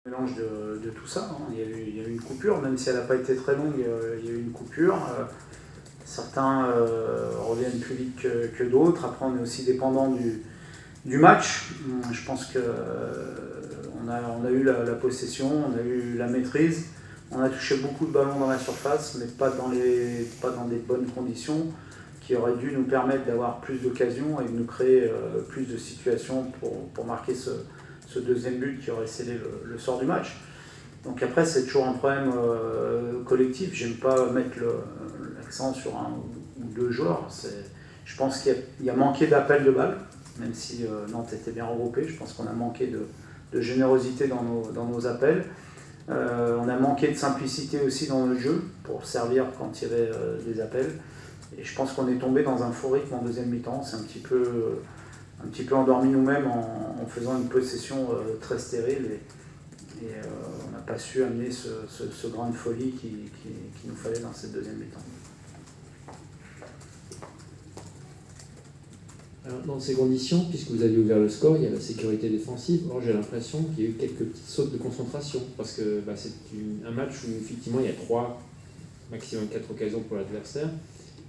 Mélange de tout ça. Hein. Il y a eu une coupure, même si elle n'a pas été très longue, il y a eu une coupure. Certains reviennent plus vite que d'autres. Après, on est aussi dépendant du match. Je pense qu'on a eu la possession, on a eu la maîtrise. On a touché beaucoup de ballons dans la surface, mais pas dans des bonnes conditions qui auraient dû nous permettre d'avoir plus d'occasions et de nous créer plus de situations pour marquer ce deuxième but qui aurait scellé le sort du match. Donc après, c'est toujours un problème collectif. J'aime pas mettre l'accent sur un ou deux joueurs. Je pense qu'il y a manqué d'appel de balles, même si Nantes était bien regroupée. Je pense qu'on a manqué de générosité dans nos appels. On a manqué de simplicité aussi dans le jeu pour servir quand il y avait des appels. Et je pense qu'on est tombé dans un faux rythme en deuxième mi-temps. C'est un petit peu endormi nous-mêmes en faisant une possession très stérile. Et on n'a pas su amener ce grain de folie qu'il nous fallait dans cette deuxième mi-temps. Alors, dans ces conditions, puisque vous avez ouvert le score, il y a la sécurité défensive. Or, j'ai l'impression qu'il y a eu quelques petites sautes de concentration, parce que c'est un match où effectivement il y a 3, maximum 4 occasions pour l'adversaire,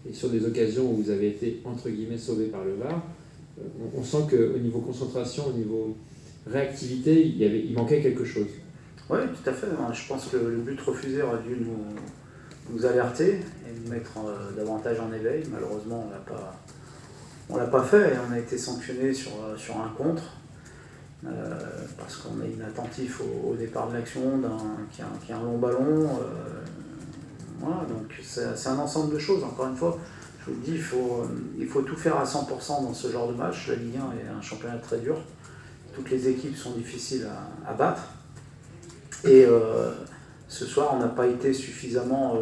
et sur des occasions où vous avez été entre guillemets sauvé par le VAR, on sent qu'au niveau concentration, au niveau réactivité, il manquait quelque chose. Oui, tout à fait. Je pense que le but refusé aurait dû nous alerter et nous mettre davantage en éveil. Malheureusement, on l'a pas fait et on a été sanctionné sur un contre parce qu'on est inattentif au départ de l'action qui a un long ballon. Voilà, donc c'est un ensemble de choses. Encore une fois, je vous le dis, il faut tout faire à 100% dans ce genre de match. La Ligue 1 est un championnat très dur. Toutes les équipes sont difficiles à battre. Et ce soir, on n'a pas été suffisamment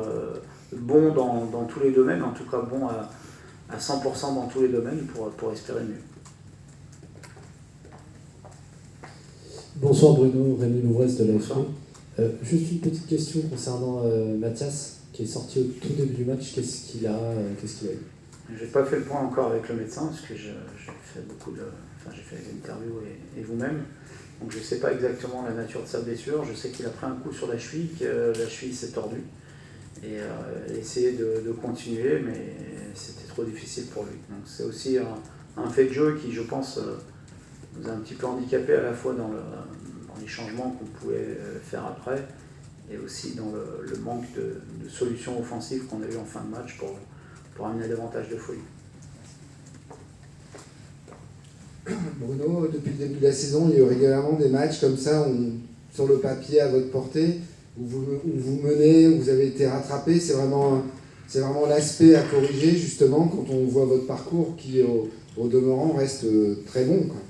bon dans tous les domaines, en tout cas bon à 100% dans tous les domaines pour espérer mieux. Bonsoir Bruno, Rémi Louvresse de l'AFP. Juste une petite question concernant Mathias, qui est sorti au tout début du match. Qu'est-ce qu'il a eu? Je n'ai pas fait le point encore avec le médecin, parce que j'ai fait des interviews et vous-même. Donc je ne sais pas exactement la nature de sa blessure. Je sais qu'il a pris un coup sur la cheville, que la cheville s'est tordue. Et essayé de continuer, mais c'était trop difficile pour lui. Donc c'est aussi un fait de jeu qui, je pense, nous a un petit peu handicapé à la fois dans les changements qu'on pouvait faire après et aussi dans le manque de solutions offensives qu'on a eu en fin de match pour amener davantage de folie. Bruno, depuis le début de la saison, il y a eu régulièrement des matchs comme ça, sur le papier à votre portée, où vous menez, où vous avez été rattrapé. C'est vraiment l'aspect à corriger, justement, quand on voit votre parcours qui, au demeurant, reste très bon, quoi.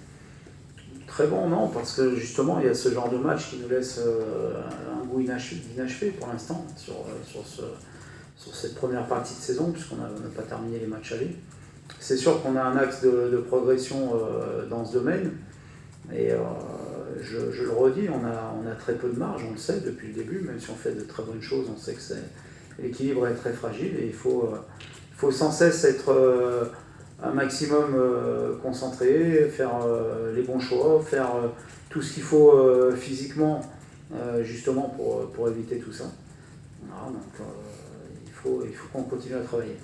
Très bon, non, parce que justement, il y a ce genre de match qui nous laisse un goût inachevé pour l'instant sur cette première partie de saison, puisqu'on n'a pas terminé les matchs allés. C'est sûr qu'on a un axe de progression dans ce domaine, et je le redis, on a très peu de marge, on le sait depuis le début, même si on fait de très bonnes choses, on sait que l'équilibre est très fragile, et il faut sans cesse être un maximum concentré, faire les bons choix, faire tout ce qu'il faut physiquement, justement pour éviter tout ça. Voilà, donc il faut qu'on continue à travailler.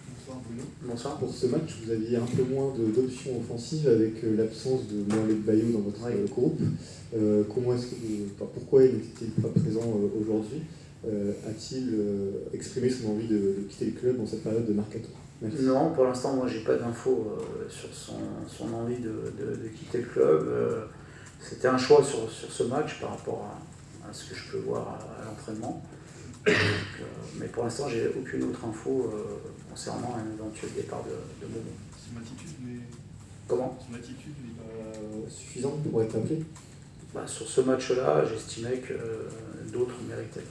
Bonsoir Bruno. Bonsoir. Pour ce match, vous aviez un peu moins d'options offensives avec l'absence de Mohamed Bayo dans votre groupe. Pourquoi il n'était pas présent aujourd'hui? A-t-il exprimé son envie de quitter le club dans cette période de mercato? Merci. Non, pour l'instant, moi, j'ai pas d'infos sur son envie de quitter le club. C'était un choix sur ce match par rapport à ce que je peux voir à l'entraînement. Mais pour l'instant, j'ai aucune autre info concernant un éventuel départ de Momo. Son attitude n'est pas suffisante pour être appelé? Sur ce match-là, j'estimais que d'autres méritaient.